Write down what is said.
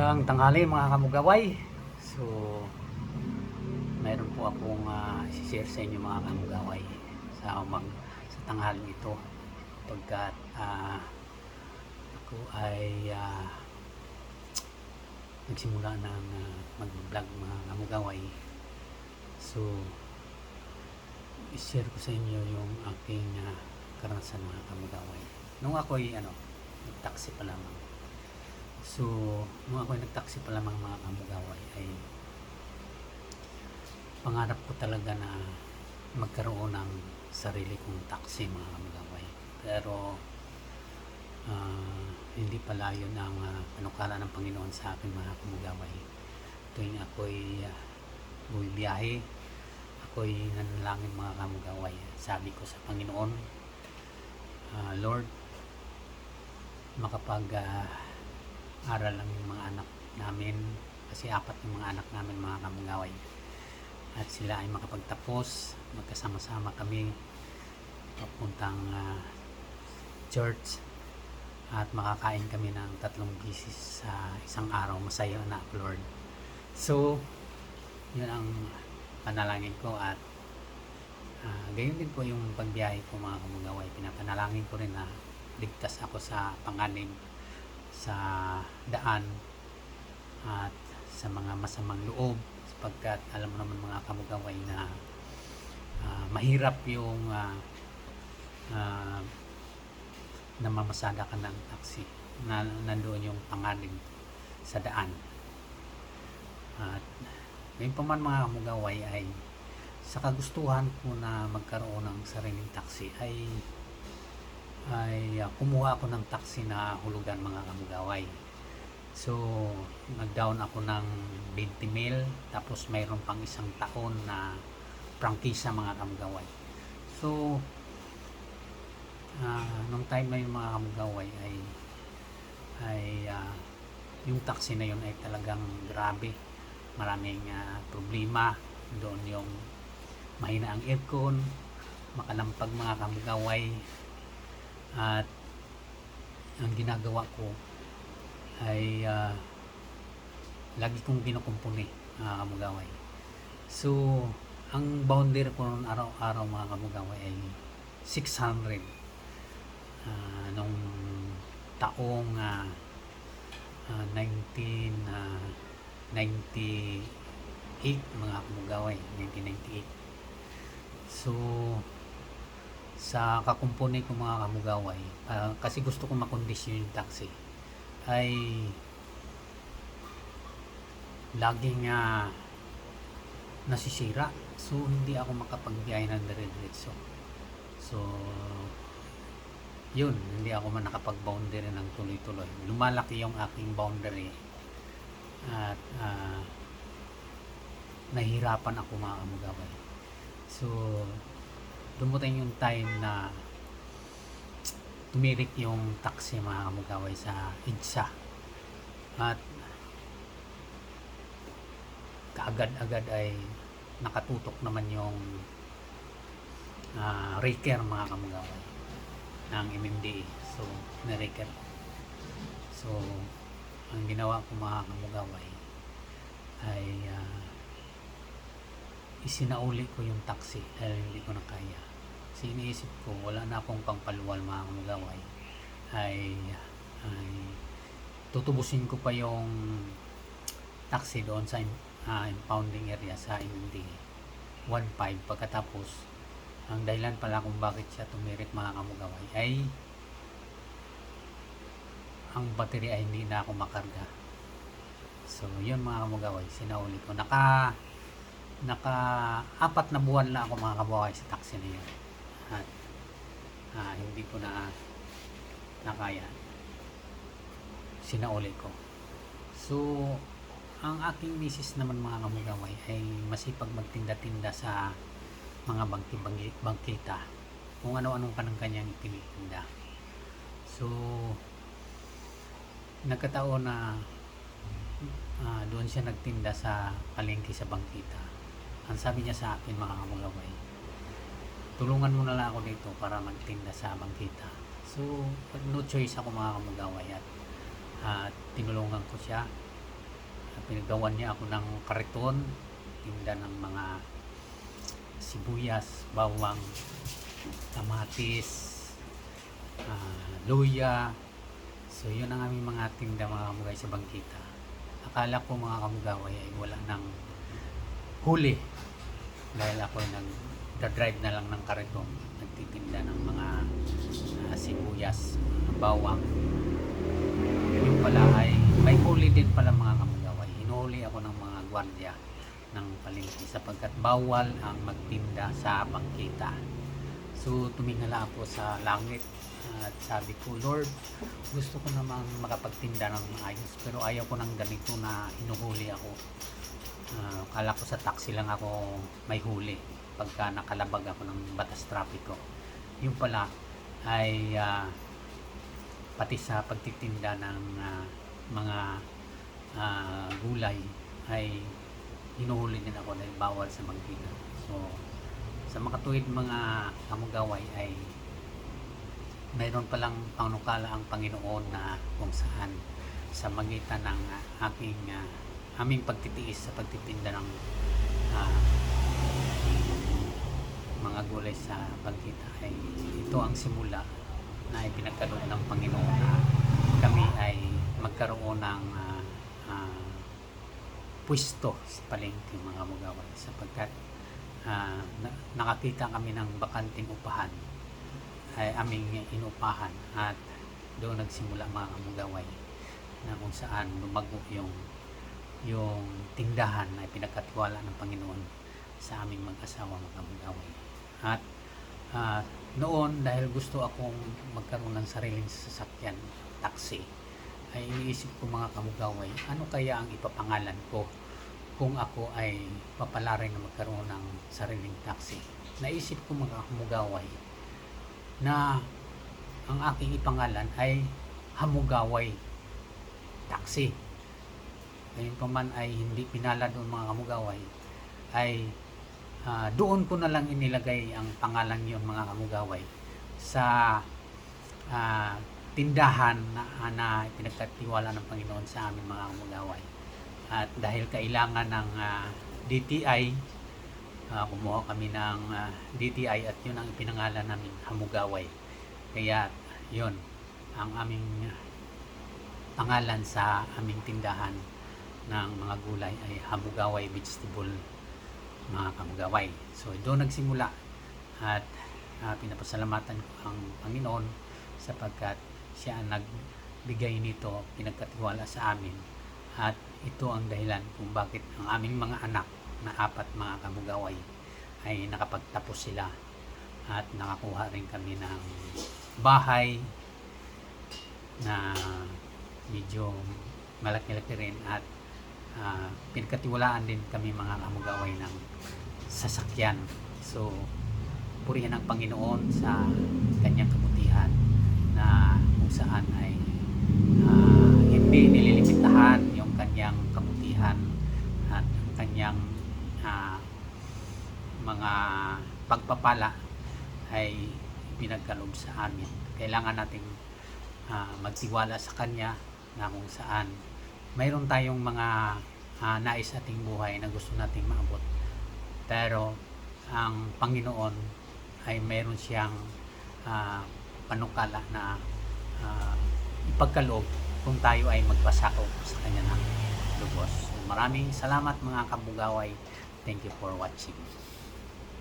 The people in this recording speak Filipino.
Magandang tanghali mga kamugaway. So, mayroon po akong i-share sa inyo mga kamugaway sa tanghaling ito pagkat ako ay nagsimula ng mag-vlog mga kamugaway. So, i-share ko sa inyo yung aking karanasan mga kamugaway. Nung ako ay nag-taxi pa lamang. So, nung ako ay nag-taxi pa lamang mga kamugaway ay pangarap ko talaga na magkaroon ng sarili kong taxi mga kamugaway. Pero hindi pala yun ang panukala ng Panginoon sa akin mga kamugaway. Tuwing ako'y bumibiyahe, ako'y nanalangin mga kamugaway. Sabi ko sa Panginoon, Lord, makapag aral ang mga anak namin, kasi 4 yung mga anak namin mga kamugaway, at sila ay makapagtapos, magkasama-sama kami papuntang church at makakain kami ng 3 beses sa isang araw. Masaya na ako, Lord. So yun ang panalangin ko, at gayon din po yung pagbiyahe ko mga kamugaway. Pinapanalangin ko rin na ligtas ako sa panganib sa daan at sa mga masamang loob, sapagkat alam mo naman mga kamugaway na mahirap yung namamasada ka ng taxi na nandoon yung panganib sa daan. At ngayon pa man mga kamugaway ay sa kagustuhan ko na magkaroon ng sariling taxi ay kumuha ako ng taxi na hulugan mga kamugaway. So nag-down ako ng 20 mil, tapos mayroon pang 1 taon na prangkisa mga kamugaway. So nung time na yung mga kamugaway ay yung taxi na yun ay talagang grabe, maraming problema doon. Yung mahina ang aircon, makalampag mga kamugaway, at ang ginagawa ko ay lagi kong kinukumpuni mga kamugaway. So ang boundary ko noon araw-araw mga kamugaway ay 600 nung taong 1998 mga kamugaway, 1998. So sa kakumpuni ko mga kamugaway, kasi gusto ko makondisyon yung taxi, ay laging nasisira. So hindi ako makapagbiyahe ng dire-diretso. So yun, hindi ako man nakapag-boundary ng tuloy-tuloy. Lumalaki yung aking boundary at nahihirapan ako mga kamugaway. So dumuting yung time na tumirik yung taxi mga kamugaway sa EDSA, at kaagad-agad ay nakatutok naman yung raker mga kamugaway ng MMDA. So na-raker. So ang ginawa ko mga kamugaway ay isinauli ko yung taxi dahil hindi ko na kaya. Kasi iniisip ko wala na akong pangpaluwal mga kamugaway, ay tutubusin ko pa yung taxi doon sa impounding area sa MMDA 1.5. Pagkatapos ang dahilan pala kung bakit siya tumirik mga kamugaway ay ang battery ay hindi na ako makarga. So yun mga kamugaway, sinauli ko. Naka 4 na buwan na ako mga kamugaway sa taxi na yun, at hindi ko na nakaya, sinauli ko. So ang aking misis naman mga kamugaway ay masipag magtinda-tinda sa mga bangkita, kung ano-anong kanang kanyang tinitinda. So nagkataon na doon siya nagtinda sa palengke sa bangkita. Ang sabi niya sa akin mga kamugaway, tulungan mo na lang ako dito para magtinda sa bangkita. So no choice ako mga kamugaway, at tinulungan ko siya pinagawan niya ako ng kariton, tinda ng mga sibuyas, bawang, kamatis, luya. So yun ang aming mga tinda mga kamugay sa bangkita. Akala ko mga kamugaway ay wala ng huli dahil ako nag-drive na lang ng kariton, nagtitinda ng mga sibuyas, bawang. Yung pala ay may huli din pala mga kamugaway. Hinuli ako ng mga gwardiya ng palengke sapagkat bawal ang magtinda sa bangkita. So tumingala ako sa langit at sabi ko, Lord, gusto ko namang makapagtinda ng maayos pero ayaw ko ng ganito na hinuhuli ako. Kala ko sa taxi lang ako may huli pagka nakalabag ako ng batas trapiko. Yung pala ay pati sa pagtitinda ng mga gulay ay hinuhuli din ako dahil bawal sa bangkita. So sa makatuwid mga kamugaway ay mayroon palang panukala ang Panginoon na kung saan sa magitan ng aming pagtitiis sa pagtitinda ng mga gulay sa bangkita ay ito ang simula na ipinagkaloob ng Panginoon na kami ay magkaroon ng pwesto sa palengke mga kamugaway sapagkat nakakita kami ng bakanting upahan ay aming inupahan at doon nagsimula mga kamugaway na kung saan lumago yung tindahan na pinagkatiwala ng Panginoon sa aming mag-asawa mga kamugaway. At noon dahil gusto akong magkaroon ng sariling sasakyan, taxi, ay iniisip ko mga kamugaway, ano kaya ang ipapangalan ko kung ako ay papalarin na magkaroon ng sariling taxi. Naisip ko mga kamugaway na ang aking ipangalan ay Hamugaway Taxi. Ngayon pa man ay hindi pinala doon mga kamugaway, ay doon ko na lang inilagay ang pangalan yon mga kamugaway sa tindahan na pinagkatiwala ng Panginoon sa amin mga kamugaway. At dahil kailangan ng DTI, kumuha kami ng DTI at yun ang pinangalan namin Hamugaway. Kaya yun ang aming pangalan sa aming tindahan ng mga gulay ay Hamugaway Vegetable mga kamugaway. So doon nagsimula at pinapasalamatan ko ang Panginoon sapagkat siya ang nagbigay nito, pinagkatiwala sa amin at ito ang dahilan kung bakit ang aming mga anak na 4 mga kamugaway ay nakapagtapos sila at nakakuha rin kami ng bahay na medyo malaki-laki rin at pinagkatiwalaan din kami mga kamugaway ng sasakyan. So purihan ang Panginoon sa kanyang kabutihan na kung saan ay hindi nililimitahan yung kanyang kabutihan at kanyang mga pagpapala ay pinagkaloob sa amin. Kailangan nating magtiwala sa kanya na kung saan mayroon tayong mga nais ating buhay na gusto nating maabot. Pero ang Panginoon ay mayroon siyang panukala na ipagkaloob kung tayo ay magpasakop sa kanya ng lubos. So, maraming salamat mga kamugaway. Thank you for watching.